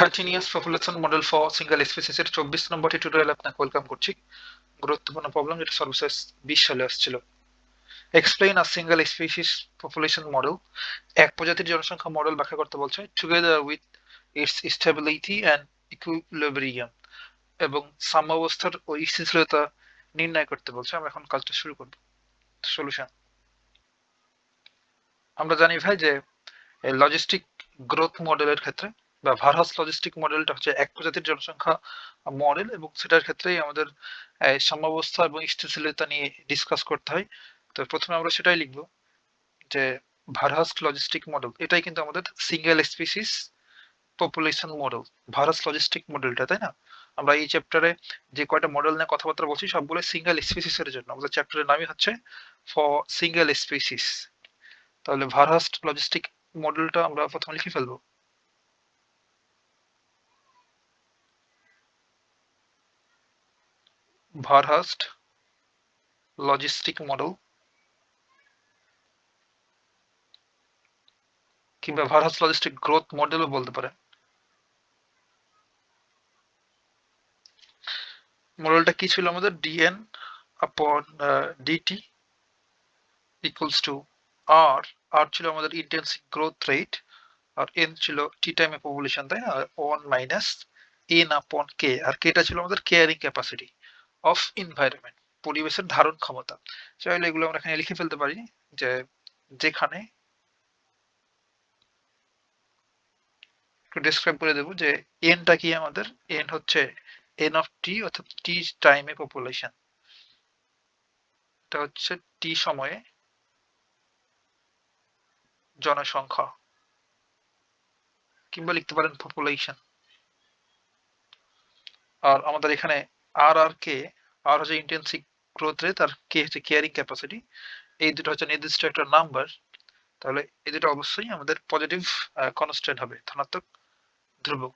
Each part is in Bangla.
13 years population model for single species এর 24 নম্বর টিউটোরিয়ালে আপনাকে ওয়েলকাম করছি। গুরুত্বপূর্ণ প্রবলেম যেটা সর্বশেষ 20 সালে আসছিল। Explain a single species population model, এক প্রজাতির জনসংখ্যা মডেল ব্যাখ্যা করতে বলছে, together with its stability and equilibrium, এবং সাম্যাবস্থার ও স্থিতিশীলতা নির্ণয় করতে বলছে। আমরা এখন কাজটা শুরু করব। সলিউশন, আমরা জানি ভাই যে লজিস্টিক গ্রোথ মডেলের ক্ষেত্রে বা ভারহাস লজিস্টিক মডেলটা হচ্ছে এক প্রজাতির জনসংখ্যা মডেল, এবং সেটার ক্ষেত্রেই আমাদের সাম্যাবস্থা এবং স্থিতিশীলতা নিয়ে ডিসকাস করতে হয়। তো প্রথমে আমরা সেটাই লিখবো যে ভারহাস লজিস্টিক মডেল, এটাই কিন্তু আমাদের single species population model, Verhulst logistic মডেলটা, তাই না? আমরা এই চ্যাপ্টারে যে কয়টা মডেল নিয়ে কথাবার্তা বলছি সবগুলো সিঙ্গেল স্পিসিস এর জন্য। আমাদের চ্যাপ্টারের নামই হচ্ছে ফর সিঙ্গেল স্পিসিস। তাহলে ভারহাস লজিস্টিক মডেলটা আমরা প্রথমে লিখে ফেলবো। ভারহাস্ট লজিস্টিক মডেল কিংবা ভারহাস্ট লজিস্টিক গ্রোথ মডেলও বলতে পারেন। মডেলটা কি ছিল আমাদের? ডিএন আপন ডিটি ইকুয়ালস টু আর। আর ছিল আমাদের ইন্টেন্সিভ গ্রোথ রেট, আর এন ছিল টি টাইমে পপুলেশন, তাই না? 1 মাইনাস এন আপন কে, আর কেটা ছিল আমাদের কেয়ারিং ক্যাপাসিটি অফ এনভায়রনমেন্ট, পরিবেশের ধারণ ক্ষমতা। চাইলে এগুলো আমরা এখানে লিখে ফেলতে পারি, যে যেখানে একটু ডেসক্রাইব করে দেবো যে এনটা কি আমাদের, এন হচ্ছে এন অফ টি, অর্থাৎ টি টাইমে পপুলেশন, এটা হচ্ছে টি সময়ে জনসংখ্যা, কিংবা লিখতে পারেন পপুলেশন। আর আমাদের এখানে আর আর কে, আর হচ্ছে ইন্টেন্সিভ গ্রোথ রেট, আর কে হচ্ছে কেয়ারিং ক্যাপাসিটি। এই দুটো হচ্ছে নির্দিষ্ট একটা নাম্বার। তাহলে এই দুটো অবশ্যই আমাদের পজিটিভ কনস্ট্যান্ট হবে, ধনাত্মক ধ্রুবক,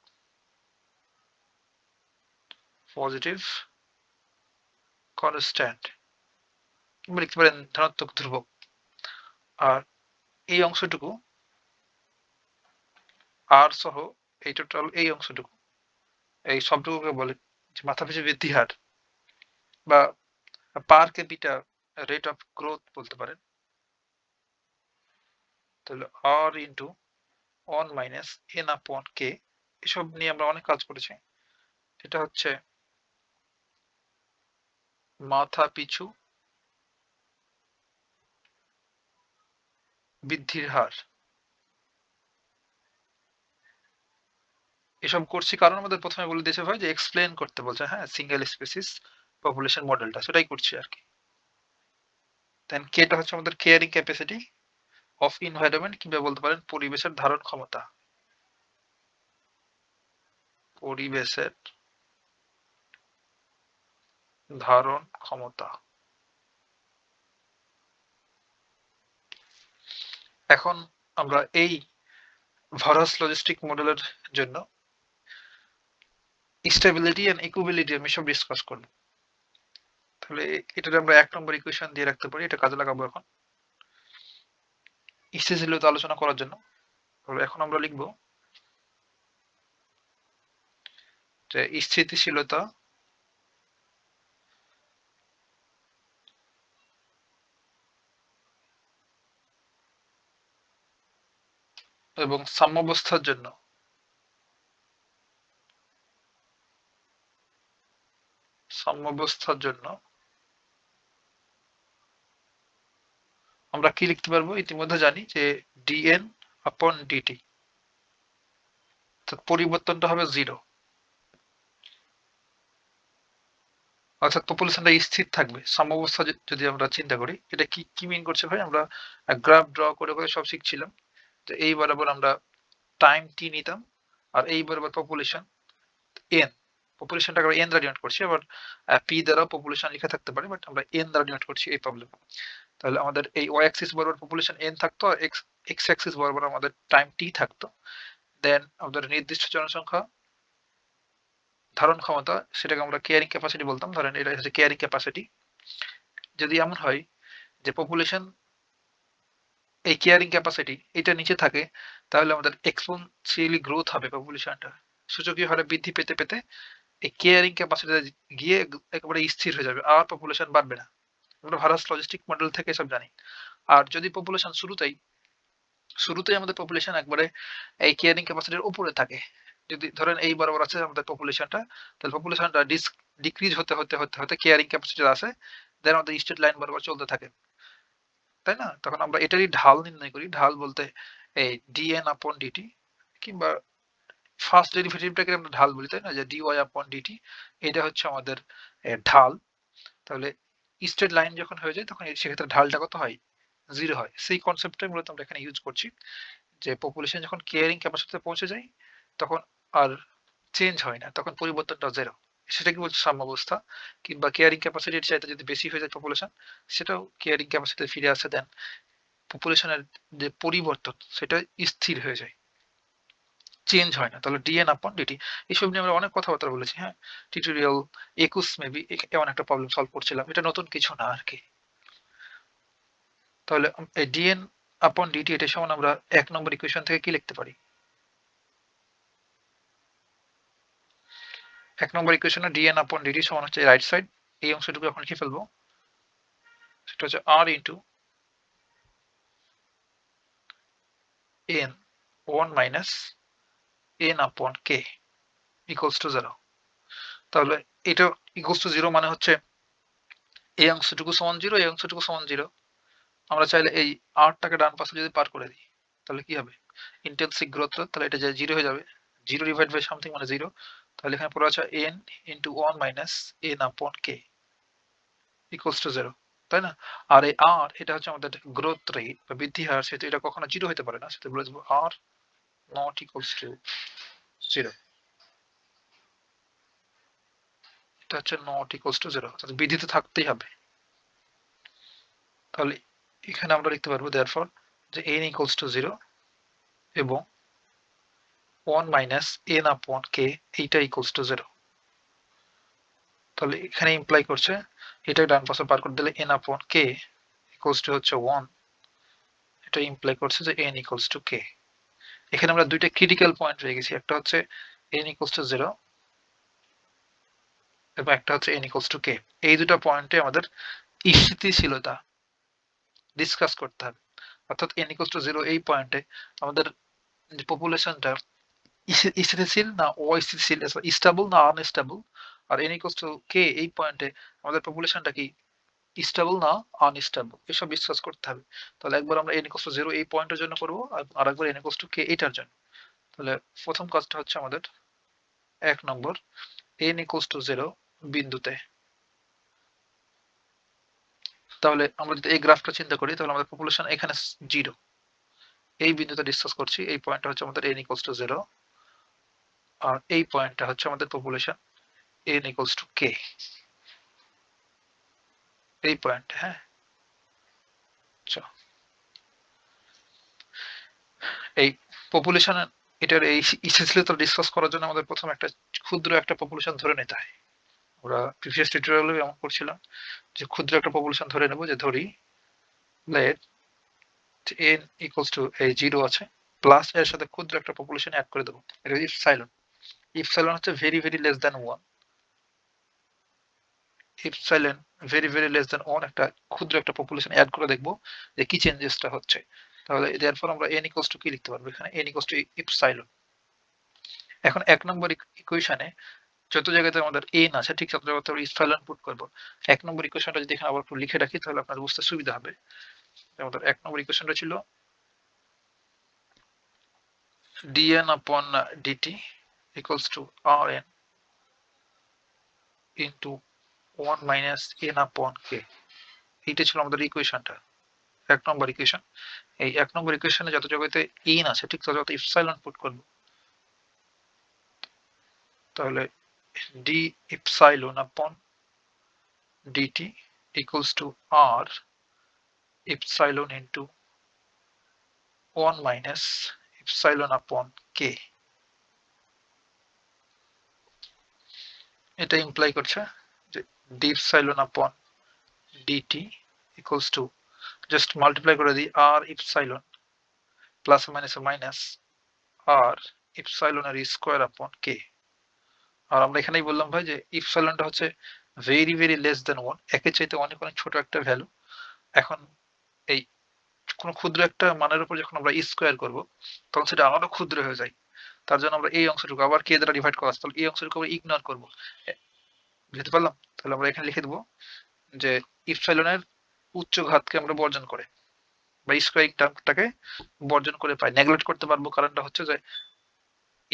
পজিটিভ কনস্ট্যান্ট, কিংবা লিখতে পারেন ধনাত্মক ধ্রুবক। আর এই অংশটুকু আর সহ এই টোটাল এই অংশটুকু, এই সবটুকুকে বলে মাথাপিছু বৃদ্ধি হার বা পার ক্যাপিটা রেট অফ গ্রোথ বলতে পারেন। তাহলে আর ইন্টু 1 মাইনাস এন আপন কে, এসব নিয়ে আমরা অনেক কাজ করেছি। এটা হচ্ছে মাথা পিছু বৃদ্ধির হার। এসব করছি কারণ আমাদের প্রথমে বলে দিয়েছে ভাই যে এক্সপ্লেন করতে বলছে, হ্যাঁ, সিঙ্গেল স্পেসিস পপুলেশন মডেলটা, সেটাই করছি আর কি। দেন কেটা হচ্ছে আমাদের কেয়ারিং ক্যাপাসিটি অফ এনভায়রনমেন্ট, কিংবা বলতে পারেন পরিবেশের ধারণ ক্ষমতা, পরিবেশের ধারণ ক্ষমতা। এখন আমরা এই ভারহাস লজিস্টিক মডেলের জন্য স্টেবিলিটি এন্ড ইকুইলিব্রিয়াম আমি সব ডিসকাস করব। তাহলে এটাতে আমরা 1 নম্বর ইকুয়েশন দিয়ে রাখতে পারি, এটা কাজে লাগাবো এখন স্থিতিশীলতা আলোচনা করার জন্য। তাহলে এখন আমরা লিখব যে স্থিতিশীলতা এবং সাম্যাবস্থার জন্য আমরা কি লিখতে পারবো? ইতিমধ্যে জানি যে ডিএন আপন ডিটি, পরিবর্তনটা হবে 0, অর্থাৎ পপুলেশনটা স্থির থাকবে। সাম্যাবস্থা যদি আমরা চিন্তা করি, এটা কি কি মিন করছে ভাই? আমরা গ্রাফ ড্র করে করে সব শিখছিলাম, তো এই বরাবর আমরা টাইম টি নিতাম, আর এই বরাবর পপুলেশন এন, পপুলেশনটাকে আমরা এন দ্বারা ডিনোট করছি। আবার পি দ্বারা পপুলেশন লেখা থাকতে পারে, বাট আমরা এন দ্বারা ডিনোট করছি এই প্রবলেম। তাহলে আমাদের এই ওয়াই অ্যাক্সিস বরাবর পপুলেশন এন থাকতো, আর এক্স অ্যাক্সিস বরাবর আমাদের টাইম টি থাকতো। দেন আমাদের নির্দিষ্ট জনসংখ্যা ধারণ ক্ষমতা, সেটাকে আমরা কেয়ারিং ক্যাপাসিটি বলতাম। ধরেন এটা হচ্ছে কেয়ারিং ক্যাপাসিটি। যদি এমন হয় যে পপুলেশন এই কেয়ারিং ক্যাপাসিটি এটা নিচে থাকে, তাহলে আমাদের এক্সপোনেনশিয়ালি গ্রোথ হবে পপুলেশনটা, সূচকীয় হারে বৃদ্ধি পেতে পেতে এই কেয়ারিং ক্যাপাসিটিতে গিয়ে একেবারে স্থির হয়ে যাবে, আর পপুলেশন বাড়বে না। আমরা ভারাস লজিস্টিক মডেল থেকে সব জানি। আর যদি পপুলেশন শুরুতেই আমাদের পপুলেশন একবারে এই কেয়ারিং ক্যাপাসিটির উপরে থাকে, যদি ধরেন এই বরাবর আছে আমাদের পপুলেশনটা, তাহলে পপুলেশনটা ডিক্রিজ হতে হতে হতে হতে কেয়ারিং ক্যাপাসিটি আছে, দেন আমাদের স্ট্রেট লাইন বরাবর চলতে থাকে, তাই না? তখন আমরা এটারই ঢাল নির্ণয় করি। ঢাল বলতে এই ডিএন আপন ডিটি, কিংবা ফার্স্ট ডেরিভেটিভটাকে আমরা ঢাল বলি, তাই না, যে ডিওয়াই আপন ডিটি, এটা হচ্ছে আমাদের ঢাল। তাহলে স্ট্রেট লাইন যখন হয়ে যায় তখন সেক্ষেত্রে ঢালটা কত হয়? 0 হয়। সেই কনসেপ্টটাই মূলত আমরা এখানে ইউজ করছি, যে পপুলেশন যখন কেয়ারিং ক্যাপাসিটিতে পৌঁছে যায় তখন আর চেঞ্জ হয় না, তখন পরিবর্তনটা 0। সেটা কি বলছে? সাম্যাবস্থা। কিংবা কেয়ারিং ক্যাপাসিটির চাইতে যদি বেশি হয়ে যায় পপুলেশন, সেটাও কেয়ারিং ক্যাপাসিটিতে ফিরে আসে, দেন পপুলেশনের যে পরিবর্তন সেটা স্থির হয়ে যায়, চেঞ্জ হয় না। তাহলে ডিএন আপন ডিটি, এইসব নিয়ে আমরা অনেক কথাবার্তা বলেছি। হ্যাঁ, টিউটোরিয়াল 21 মেবি এমন একটা প্রবলেম সলভ করছিলাম, এটা নতুন কিছু না আর কি। তাহলে এই ডিএন আপন ডিটি এটা সমান আমরা 1 নম্বর ইকুয়েশন থেকে কি লিখতে পারি? 1 নম্বর ইকুয়েশনে ডিএন আপন ডিটি সমান হচ্ছে রাইট সাইড, এই অংশটুকু এখন লিখে ফেলবো, সেটা হচ্ছে আর ইন্টু এন 1 মাইনাস এন আপন কে ইকুয়ালস টু 0। তাহলে এটা ইকুয়ালস টু 0 মানে হচ্ছে এই অংশটুকু সমান 0, এই অংশটুকু সমান 0। আমরা চাইলে এই আরটাকে ডান পাশে যদি পার করে দিই তাহলে কি হবে? ইন্টেন্সিক গ্রোথ রেট, তাহলে এটা যে 0 হয়ে যাবে, 0 ডিভাইড বাই সামথিং মানে 0। তাহলে এখানে পড়ে আছে n ইন্টু 1 মাইনাস এন আপন কে ইকুয়ালস টু 0, তাই না? আর এই আর এটা হচ্ছে আমাদের গ্রোথ রেট বা বৃদ্ধি হার, সেহেতু এটা কখনো 0 হতে পারে না, সেটা বলে দেবো আর নট ইকুয়ালস টু 0। এটা হচ্ছে নট ইকুয়ালস টু 0, অর্থাৎ বৃদ্ধি তো থাকতেই হবে। তাহলে এখানে আমরা লিখতে পারবো therefore যে n ইকুয়ালস টু 0 এবং 1 মাইনাস n আপন কে এইটা ইকুয়ালস টু 0। তাহলে এখানে ইমপ্লাই করছে এটা ডান পাশে পার করে দিলে n upon K equals to হচ্ছে 1, এটা ইমপ্লাই করছে যে n ইকুয়ালস টু কে। এখানে আমরা দুইটা ক্রিটিক্যাল পয়েন্ট রয়ে গেছি, একটা হচ্ছে n ইকুয়ালস টু 0 এবং একটা হচ্ছে n ইকুয়ালস টু কে। এই দুটো পয়েন্টে আমাদের স্থিতিশীলতা ডিসকাস করতে হবে, অর্থাৎ n ইকুয়ালস টু 0 এই পয়েন্টে আমাদের যে পপুলেশনটা স্থিতিশীল না অস্থিতিশীল, স্টেবল না আনস্টেবল, আর n ইকুয়ালস টু কে এই পয়েন্টে আমাদের পপুলেশনটা কি স্টেবল না আনস্টেবল, এসব ডিসকাস করতে হবে। তাহলে একবার আমরা n ইকুয়ালস টু 0 এই পয়েন্টের জন্য করব, আর একবার n ইকুয়ালস টু কে এটার জন্য। তাহলে প্রথম কাজটা হচ্ছে আমাদের 1 নম্বর n ইকুয়ালস টু 0 বিন্দুতে। তাহলে আমরা যদি এই গ্রাফটা চিন্তা করি তাহলে আমাদের পপুলেশন এখানে 0, এই বিন্দুতে ডিসকাস করছি, এই পয়েন্টটা হচ্ছে আমাদের n ইকুয়ালস টু 0, আর এই পয়েন্টটা হচ্ছে আমাদের population n equals to K, এই পয়েন্ট। হ্যাঁ, আচ্ছা, এই পপুলেশন এটার এই স্থিতিশীলতা ডিসকাস করার জন্য আমাদের প্রথম একটা ক্ষুদ্র একটা পপুলেশন ধরে নিতে হয়। আমরা প্রিভিয়াস টিউটোরিয়ালে এমন করছিলাম যে ক্ষুদ্র একটা পপুলেশন ধরে নেব, যে ধরি লেট n ইকুয়ালস টু এই 0 আছে, প্লাস এর সাথে ক্ষুদ্র একটা পপুলেশন অ্যাড করে দেবো, এটা ইপসাইলন। ইপসাইলন হচ্ছে very very less than 1, epsilon very very less than 1 একটা ক্ষুদ্র একটা পপুলেশন অ্যাড করে দেখবো যে কি চেঞ্জেসটা হচ্ছে। তাহলে এরপর আমরা n ইকুয়ালস টু কি লিখতে পারবো? এখানে n ইকুয়ালস টু ইপসাইলন। এখন 1 নম্বর ইকুয়েশনে যত জায়গাতে আমাদের n আছে ঠিক তত জায়গাতে আমরা ইপসাইলন পুট করব। 1 নম্বর ইকুয়েশনটা যদি এখানে আবার একটু লিখে রাখি তাহলে আপনাদের বুঝতে সুবিধা হবে। আমাদের 1 নম্বর ইকুয়েশনটা ছিল dn upon dt equals to rn into 1 minus n upon k, এইটা ছিল আমাদের ইকুয়েশনটা 1 নম্বর ইকুয়েশন। এই 1 নম্বর ইকুয়েশনে যত জায়গাতে n আছে ঠিক তত জায়গাতে ইপসাইলন পুট করব। তাহলে d epsilon upon dt equals to r epsilon into 1 minus epsilon upon k, এটা ইমপ্লাই করছে যে d epsilon upon dt equals to, just multiply করে দিই r epsilon plus minus minus r ইপসাইলনের স্কোয়ার আপন কে। আর আমরা এখানেই বললাম ভাই যে ইপসাইলনটা হচ্ছে ভেরি ভেরি লেস দেন 1, একের চাইতে অনেক অনেক ছোট একটা ভ্যালু। এখন এই কোনো ক্ষুদ্র একটা মানের উপর যখন আমরা স্কোয়ার করব তখন সেটা আরো ক্ষুদ্র হয়ে যায়। তার জন্য আমরা এই অংশটুকু আবার কে দ্বারা ডিভাইড করা আছে, তাহলে এই অংশটুকু আমরা ইগনোর করবো। বুঝতে পারলাম? তাহলে আমরা এখানে লিখে দেবো যে ইপসাইলনের উচ্চ ঘাতকে আমরা বর্জন করে বা স্কোয়ারিং টার্মটাকে বর্জন করে পাই, নেগলেক্ট করতে পারবো। কারণটা হচ্ছে যে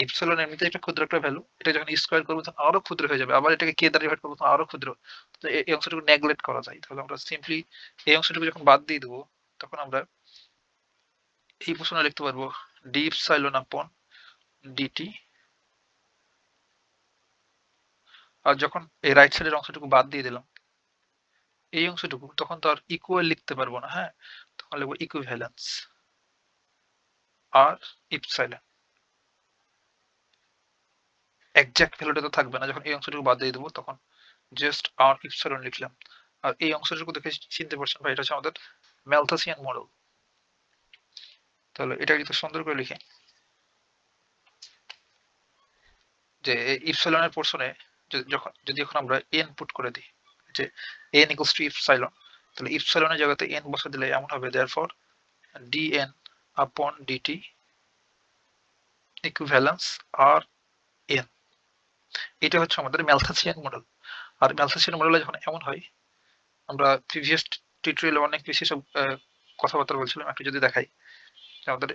ইপসিলন এমনিতে একটা ক্ষুদ্র একটা ভ্যালু, এটা যখন স্কোয়ার করবো তখন আরো ক্ষুদ্র হয়ে যাবে, আবার এটাকে কে দ্বারা ডিভাইড করবো তখন আরো ক্ষুদ্র। তো এই অংশটুকু নেগলেক্ট করা যায়। তাহলে আমরা সিম্পলি এই অংশটুকু যখন বাদ দিয়ে দেবো তখন আমরা এই প্রশ্নে লিখতে পারবো ডি ইপসাইলন আপন ডিটি। আর যখন এই রাইট সাইডের অংশটুকু বাদ দিয়ে দিলাম এই অংশটুকু, তখন তো আর ইকুয়াল লিখতে পারবো না, হ্যাঁ, তখন লিখবো ইকুইভ্যালেন্স আর ইপসাইলন। এক্সাক্ট ভ্যালুটা তো থাকবে না, যখন এই অংশটুকু বাদ দিয়ে দেবো তখন জাস্ট আর ইপসাইলন লিখলাম। আর এই অংশটুকু দেখে চিনতে পারছেন ভাই, এটা হচ্ছে আমাদের ম্যালথাসিয়ান মডেল। তাহলে এটা যদি সুন্দর করে লিখে যে ইপসাইলনের পোর্শনে যদি এখন আমরা এন পুট করে দিই যে এন ইকুয়ালস টু ইপসাইলন, তাহলে ইপসাইলনের জায়গাতে এন বসে দিলে এমন হবে দেয়ারফর ডিএন আপন ডিটি ইকুইভ্যালেন্স আর এন। এটা হচ্ছে আমাদের ম্যালথাসিয়ান মডেল। আর ম্যালথাসিয়ান মডেলে যখন এমন হয়, আমরা প্রিভিয়াস টিউটোরিয়ালে অনেক বেশি সব কথাবার্তা বলছিলাম, একটু যদি দেখাই আমাদের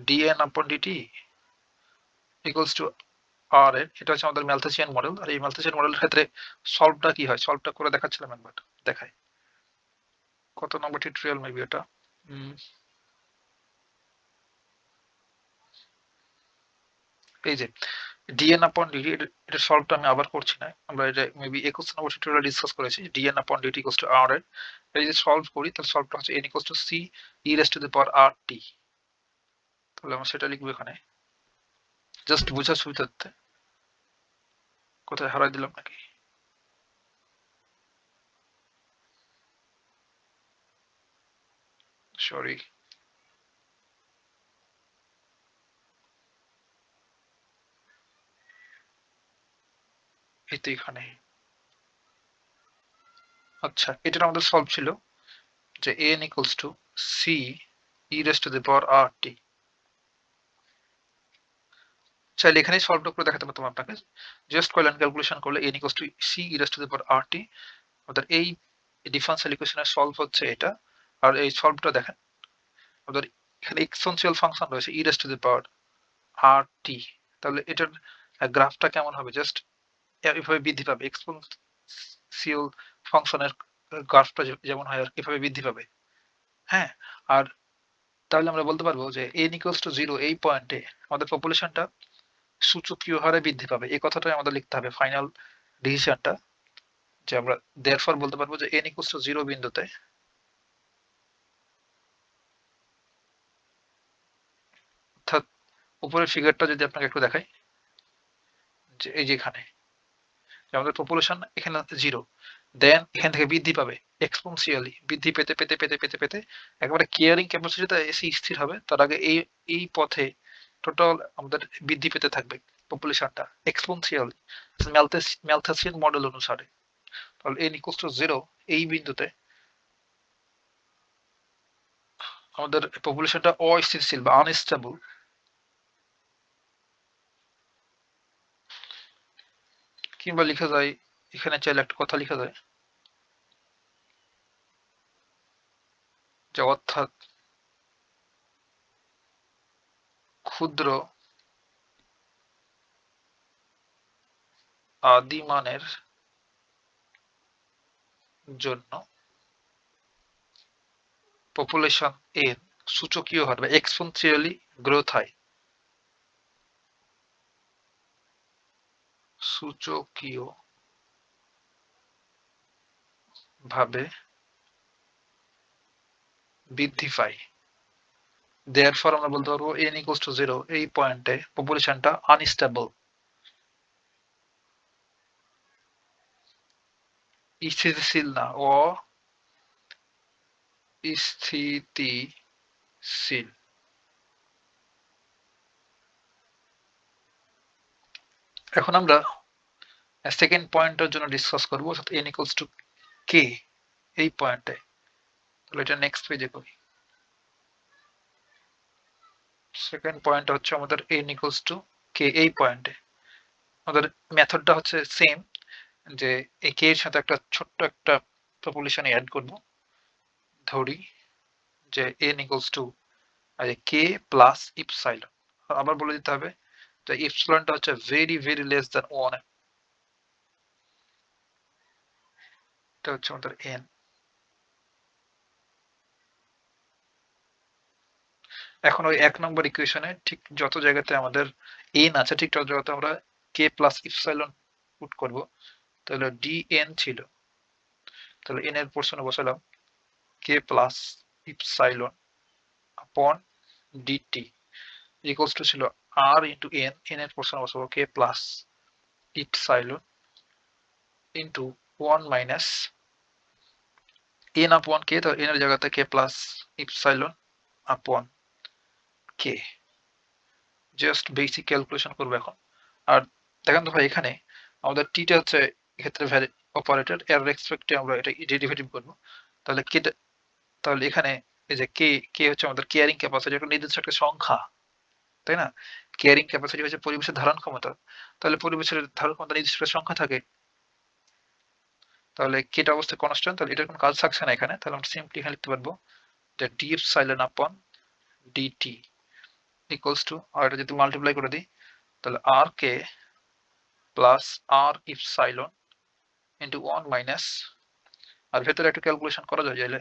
ডিএন আপন ডিটি ইকুয়ালস টু আর এর, এটা হচ্ছে আমাদের ম্যালথাসিয়ান মডেল। আর এই ম্যালথাসিয়ান মডেলের ক্ষেত্রে সলভটা কি হয়, সলভটা করে দেখাচ্ছিলাম একবার, দেখাই কত নম্বর টিউটোরিয়াল মেবি এটা। এই যে ডিএন আপন ডিটি, এটা সলভটা আমি আবার করছি না, আমরা এটা মেবি 21 নম্বর টিউটোরিয়ালে ডিসকাস করেছি। ডিএন আপন ডিটি ইকুয়ালস টু আর এর, এটা যদি সলভ করি তাহলে সলভটা হচ্ছে N equals to C E raise to the power R T. তাহলে আমরা সেটা লিখবো এখানে জাস্ট বোঝার সুবিধার্থে। কোথায় হারাই দিলাম নাকি, সরি। এই তো এখানে। আচ্ছা, এটা আমাদের সলভ ছিল যে n equals to c e raised to the power rt। চাইলে এখানেই সলভটা করে দেখাতে পারতাম আপনাকে, জাস্ট কয়েল ক্যালকুলেশন করলে n equals to c e raised to the power rt। আমাদের এই ডিফারেন্সিয়াল ইকুয়েশনের সলভ হচ্ছে এটা। আর এই সলভটা দেখেন, আমাদের এখানে এক্সপোনেনশিয়াল ফাংশন রয়েছে e raised to the power rt। তাহলে এটার গ্রাফটা কেমন হবে, জাস্ট এভাবে বৃদ্ধি পাবে। এক্সপোনেনশিয়াল ফাংশনের গ্রাফটা যেমন হয় আর এভাবে বৃদ্ধি পাবে, হ্যাঁ। আর তাহলে আমরা বলতে পারবো যে n equals to 0 এই পয়েন্টে আমাদের পপুলেশনটা সূচকীয় হারে বৃদ্ধি পাবে। এই কথাটাই আমাদের লিখতে হবে ফাইনাল ডিসিশনটা, যে আমরা দেয়ারফর বলতে পারবো যে n equals to 0 বিন্দুতে, অর্থাৎ উপরের ফিগারটা যদি আপনাকে একটু দেখাই, যে এই যে এখানে যে আমাদের পপুলেশন এখানে 0, দেন এখান থেকে বৃদ্ধি পাবে এক্সপোনেনশিয়ালি, বৃদ্ধি পেতে পেতে পেতে পেতে পেতে একেবারে কেয়ারিং ক্যাপাসিটিতে এসে স্থির হবে। তার আগে এই এই পথে টোটাল আমাদের বৃদ্ধি পেতে থাকবে পপুলেশনটা এক্সপোনেনশিয়ালি ম্যালথাসিয়ান মডেল অনুসারে। তাহলে n equals to 0 এই বিন্দুতে আমাদের পপুলেশনটা অস্থিতিশীল বা আনস্টেবল। কিংবা লিখা যায়, এখানে চাইলে একটা কথা লিখা যায় যে অর্থাৎ ক্ষুদ্র আদিমানের জন্য পপুলেশন এর সূচকীয় হার বা এক্সপোনেনশিয়ালি গ্রোথ হয়, সূচকীয় ভাবে বৃদ্ধি পায়। দেয়ারফর আমরা বলতে পারবো n equals to 0 এই পয়েন্টে পপুলেশনটা আনস্টেবল, স্থিতিশীল না, অস্থিতিশীল। এখন আমরা সেকেন্ড পয়েন্টের জন্য ডিসকাস করবো, অর্থাৎ n ইকুয়ালস টু কে এই পয়েন্টে। তাহলে এটা নেক্সট পেজে করি। সেকেন্ড পয়েন্ট হচ্ছে আমাদের n ইকুয়ালস টু কে এই পয়েন্টে। আমাদের মেথডটা হচ্ছে সেম, যে এই কে এর সাথে একটা ছোট্ট একটা পপুলেশন অ্যাড করব। ধরি যে n equals to K plus epsilon. আবার বলে দিতে হবে যে ইপসাইলনটা হচ্ছে ভেরি ভেরি লেস দ্যান 1। এটা হচ্ছে আমাদের n। এখন ওই 1 নম্বর ইকুয়েশনে ঠিক যত জায়গাতে আমাদের n আছে ঠিক তত জায়গাতে আমরা কে প্লাস ইপসাইলন পুট করব। তাহলে dn ছিল, তাহলে n এর পোরশনে বসালাম K plus epsilon upon dt equals to ছিল r ইন্টু n, n এর পোরশনে বসাবো K plus epsilon into 1 minus n upon কে, তো n এর জায়গাতে কে প্লাস ইপসাইলন আপন কে। জাস্ট বেসিক ক্যালকুলেশন করবো এখন। আর দেখেন তো ভাই, এখানে আমাদের টিটা হচ্ছে এক্ষেত্রে অপারেটর, এর রেসপেক্টে আমরা এটা ডেরিভেটিভ করবো। তাহলে কে, তাহলে এখানে এই যে কে, কে হচ্ছে আমাদের কেয়ারিং ক্যাপাসিটি, একটা নির্দিষ্ট একটা সংখ্যা, তাই না? কেয়ারিং ক্যাপাসিটি হচ্ছে পরিবেশের ধারণ ক্ষমতা। তাহলে পরিবেশের ধারণ ক্ষমতা নির্দিষ্ট একটা সংখ্যা থাকে, তাহলে কেটা অবস্থায় কনস্ট্যান্ট, তাহলে এটার কোনো কাজ থাকছে না এখানে। তাহলে আমরা সিম্পলি এখানে লিখতে পারবো যে ডি এপসাইলন আপন ডিটি ইকুয়ালস টু, আর এটা যদি মাল্টিপ্লাই করে দিই তাহলে আর কে প্লাস আর ইপসাইলন ইন্টু 1 মাইনাস, আর ভেতরে একটা ক্যালকুলেশন করা যায় চাইলে,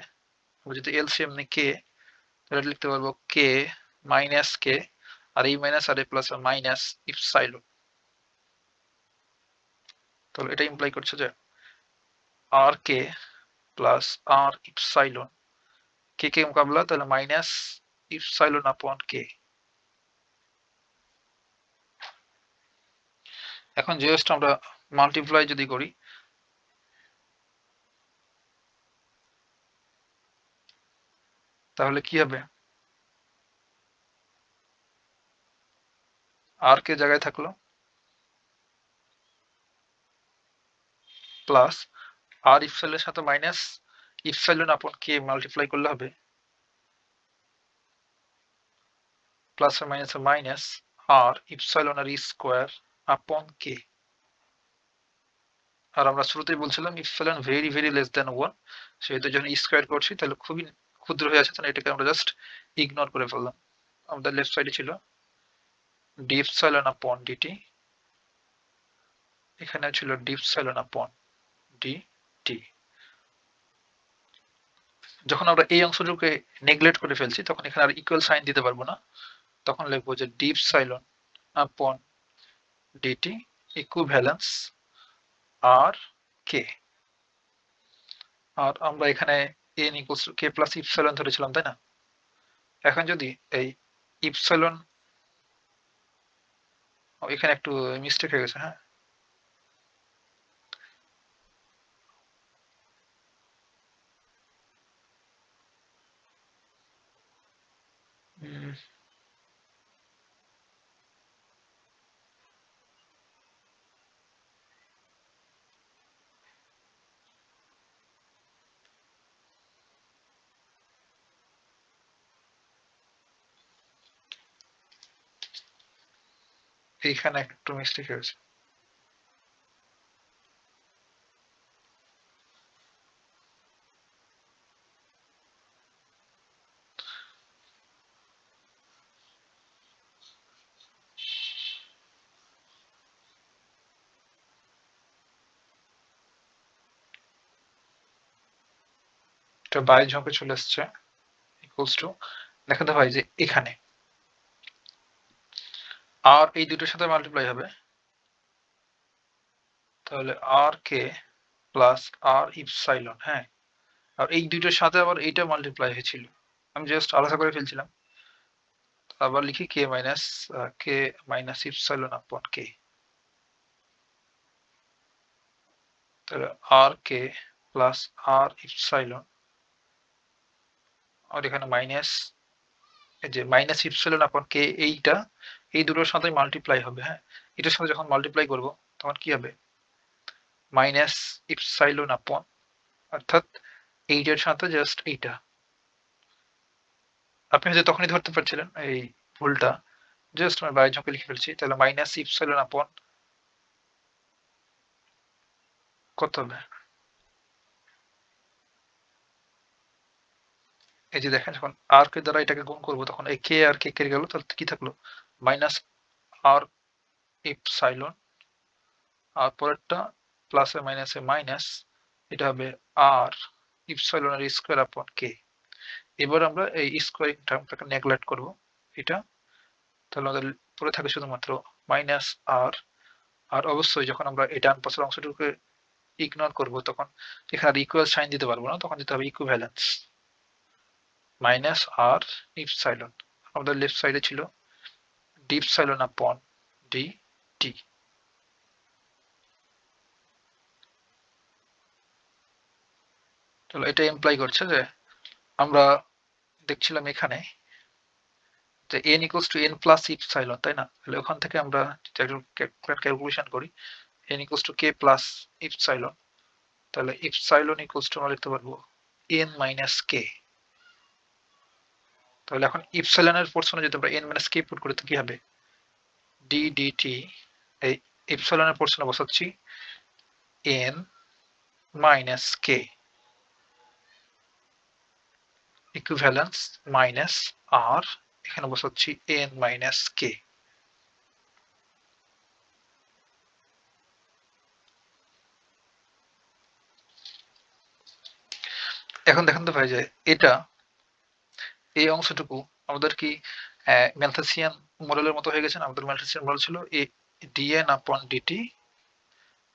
আমরা যদি এলসিএম নিই কে, তাহলে লিখতে পারবো কে মাইনাস কে, আর এই মাইনাস আর এ প্লাস মাইনাস ইপসাইলন। তাহলে এটা ইমপ্লাই করছে যে আর কে প্লাস আর ইপসাইলন, কে কে মোকাবেলা, তাহলে মাইনাস ইপসাইলন আপন কে। এখন জাস্ট আমরা মাল্টিপ্লাই যদি করি, তাহলে কি হবে, আর কে জায়গায় থাকলো প্লাস আর ইপসাইলনের সাথে মাইনাস ইপসাইলন আপন কে মাল্টিপ্লাই করলে হবে প্লাস আর মাইনাস মাইনাস আর ইপসাইলন আর স্কোয়ার আপন কে। আর আমরা শুরুতেই বলছিলাম epsilon very very less than 1, সেহেতু যখন স্কোয়ার করছি তাহলে খুবই ক্ষুদ্র হয়ে আছে, তাহলে এটাকে আমরা জাস্ট ইগনোর করে ফেললাম। আমাদের লেফট সাইডে ছিল ডি ইপসাইলন আপন ডিটি, এখানে ছিল ডি ইপসাইলন আপন ডিটি। যখন আমরা এই অংশটুকুকে নেগলেক্ট করে ফেলছি তখন এখানে আর ইকুয়াল সাইন দিতে পারবো না, তখন লিখবো যে ডি ইপসাইলন আপন ডিটি ইকুইভ্যালেন্স আর কে। আর আমরা এখানে n equals to K plus epsilon ধরেছিলাম, তাই না? এখন যদি এই ইপসাইলন, এখানে একটু মিস্টেক হয়ে গেছে, হ্যাঁ, এইখানে একটু মিস্টেক হয়ে গেছে। এটা বাই ঝোঁকে চলে এসছে ইকুয়ালস টু, দেখেন তো ভাই যে এখানে আর এই দুটোর সাথে মাল্টিপ্লাই হবে, তাহলে আর কে প্লাস আর ইপসাইলন, হ্যাঁ, আর এই দুটোর সাথে আবার এইটা মাল্টিপ্লাই হয়েছিল, আমি জাস্ট আলাদা করে ফেলছিলাম। আবার লিখি কে মাইনাস ইপসাইলন আপন কে, তাহলে আর কে প্লাস আর ইপসাইলন, আর এখানে মাইনাস, এই যে মাইনাস ইপসিলন আপন কে, এইটা এই দুটোর সাথে মাল্টিপ্লাই হবে, হ্যাঁ, এটার সাথে যখন মাল্টিপ্লাই করব তখন কি হবে মাইনাস ইপসাইলন আপন, অর্থাৎ এইটার সাথে জাস্ট এইটা। আপনি হয়তো তখনই ধরতে পারছিলেন এই ভুলটা, জাস্ট আমি বাইরে ঝোঁকে লিখে ফেলছি। তাহলে মাইনাস ইপসাইলন আপন কত হবে, এই যে দেখেন যখন আর কে দ্বারা এটাকে গুণ করবো তখন এই কে আর কে কেটে গেল, তাহলে কি থাকলো মাইনাস আর ইপসাইলন, আর পরেরটা প্লাসে মাইনাসে মাইনাস, এটা হবে আর ইপসাইলনের স্কোয়ার আপন কে। এবার আমরা এই স্কোয়ারিং টার্মটাকে নেগলেক্ট করব এটা, তাহলে আমাদের পরে থাকে শুধুমাত্র মাইনাস আর। আর অবশ্যই যখন আমরা এই ডান পাশের অংশটুকুকে ইগনোর করব তখন এখানে ইকুয়াল সাইন দিতে পারবো না, তখন দিতে হবে ইকুইভ্যালেন্স মাইনাস আর ইপসাইলন। আমাদের লেফট সাইডে ছিল ডি ইপসাইলন আপন ডি টি। তাহলে এটা ইমপ্লাই করছে যে আমরা দেখছিলাম এখানে যে n equals two n plus epsilon, তাই না? তাহলে ওখান থেকে আমরা ক্যালকুলেশন করি n equals two k plus epsilon, তাহলে ইপসাইলন ইকুয়ালস টু আমরা লিখতে পারবো n মাইনাস k। তাহলে এখন ইপসাইলনের পোরশনে যদি আমরা n মাইনাস k পুট করি তো কি হবে d dt, এই ইপসাইলনের পোরশনে বসাচ্ছি n minus k equivalence minus R, এখানে বসাচ্ছি n মাইনাস k। এখন দেখেন তো ভাই যে এটা এই অংশটুকু আমাদের কি ম্যালথেসিয়ান মডেলের মতো হয়ে গেছে না? আমাদের ম্যালথেসিয়ান মডেল ছিল এ dn আপন dt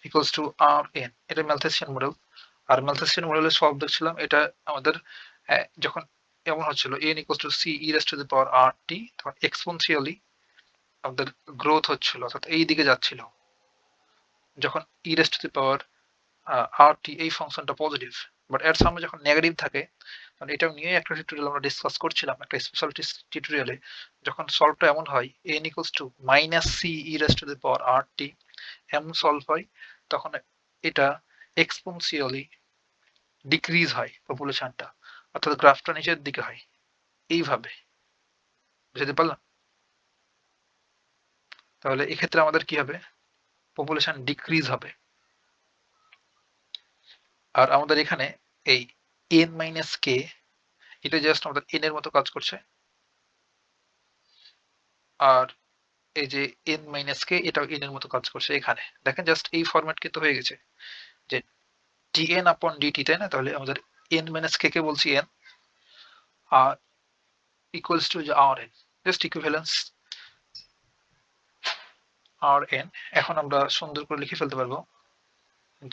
ইকুয়ালস টু rn, এটা ম্যালথেসিয়ান মডেল। আর ম্যালথেসিয়ান মডেলের সব দেখছিলাম এটা আমাদের যখন এমন হচ্ছিল n equals two c e raised to the power rt, তখন এক্সপোনেনশিয়ালি আমাদের গ্রোথ হচ্ছিল, অর্থাৎ এই দিকে যাচ্ছিল। যখন e raised to the power rt এই ফাংশনটা পজিটিভ, বাট এর সামনে যখন নেগেটিভ থাকে তখন এটাও নিয়ে একটা টিউটোরিয়াল আমরা ডিসকাস করছিলাম, একটা স্পেশাল টিউটোরিয়ালে। যখন সলভটা এমন হয় n equals two minus c e raised to the power rt এমন সলভ হয়, তখন এটা এক্সপোনেনশিয়ালি ডিক্রিজ হয় পপুলেশনটা, অর্থাৎ গ্রাফটা নিচের দিকে হয় এইভাবে। বুঝতে পারলাম? তাহলে এক্ষেত্রে আমাদের কি হবে পপুলেশন ডিক্রিজ হবে। আর আমাদের এখানে এই n মাইনাস k এটা জাস্ট আমাদের n এর মতো কাজ করছে, আর এই যে n মাইনাস k এটাও n এর মতো কাজ করছে। এখানে দেখেন জাস্ট এই ফরম্যাট কিন্তু হয়ে গেছে যে dn আপন dt, তাই না? তাহলে আমাদের n মাইনাস k কে বলছি n, আর ইকুয়ালস টু যে rn, জাস্ট ইকুইভ্যালেন্স rn। এখন আমরা সুন্দর করে লিখে ফেলতে পারবো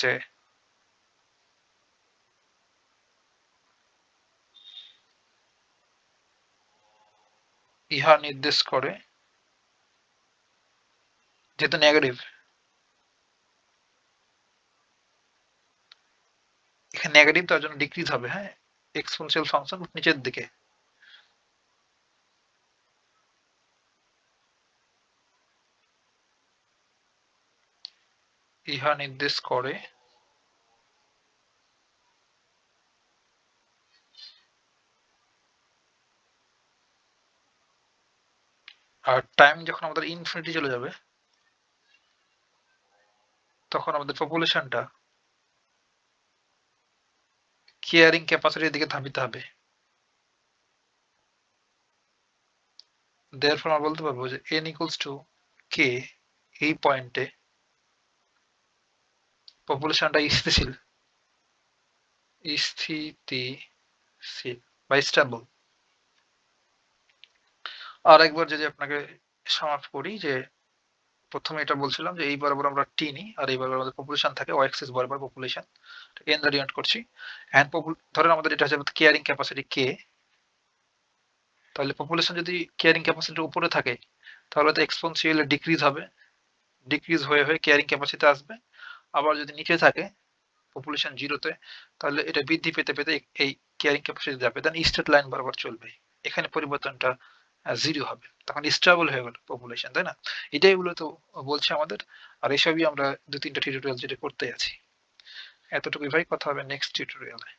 যে ইহা নির্দেশ করে, যেহেতু নেগেটিভ এখানে নেগেটিভ তার জন্য ডিক্রিজ হবে, হ্যাঁ, এক্সপোনেনশিয়াল ফাংশন নিচের দিকে। ইহা নির্দেশ করে আর টাইম যখন আমাদের ইনফিনিটি চলে যাবে তখন আমাদের পপুলেশনটা কেয়ারিং ক্যাপাসিটির দিকে ধাবিত হবে। দেয়ারফর আমরা বলতে পারবো যে n ইকুয়ালস টু k এই পয়েন্টে পপুলেশনটা স্থিতিশীল বা স্টেবল। আর একবার যদি আপনাকে সামাপ করি যে প্রথমে এটা বলছিলাম যে এই বরাবর আমরা টি নিই, আর এই বরাবর আমাদের পপুলেশন থাকে ওয়াই অ্যাক্সিস বরাবর পপুলেশন এন দ্বারা ডিনোট করছি। এন্ড ধরেন আমাদের এটা হচ্ছে কেয়ারিং ক্যাপাসিটি কে, তাহলে পপুলেশন যদি কেয়ারিং ক্যাপাসিটির উপরে থাকে তাহলে তো এক্সপোনেনশিয়ালি ডিক্রিজ হবে, ডিক্রিজ হয়ে হয়ে কেয়ারিং ক্যাপাসিটি আসবে। আবার যদি নিচে থাকে পপুলেশন জিরোতে তাহলে এটা বৃদ্ধি পেতে পেতে এই কেয়ারিং ক্যাপাসিটি যাবে, দেন স্ট্রেট লাইন বরাবর চলবে। এখানে পরিবর্তনটা জিরো হবে। তখন স্টেবল হয়ে গেল পপুলেশন, তাই না? এটাই মূলত বলছে আমাদের। আর এসবই আমরা ২-৩ টা টিউটোরিয়াল যেটা করতেই আছি। এতটুকুই ভাই, কথা হবে নেক্সট টিউটোরিয়ালে।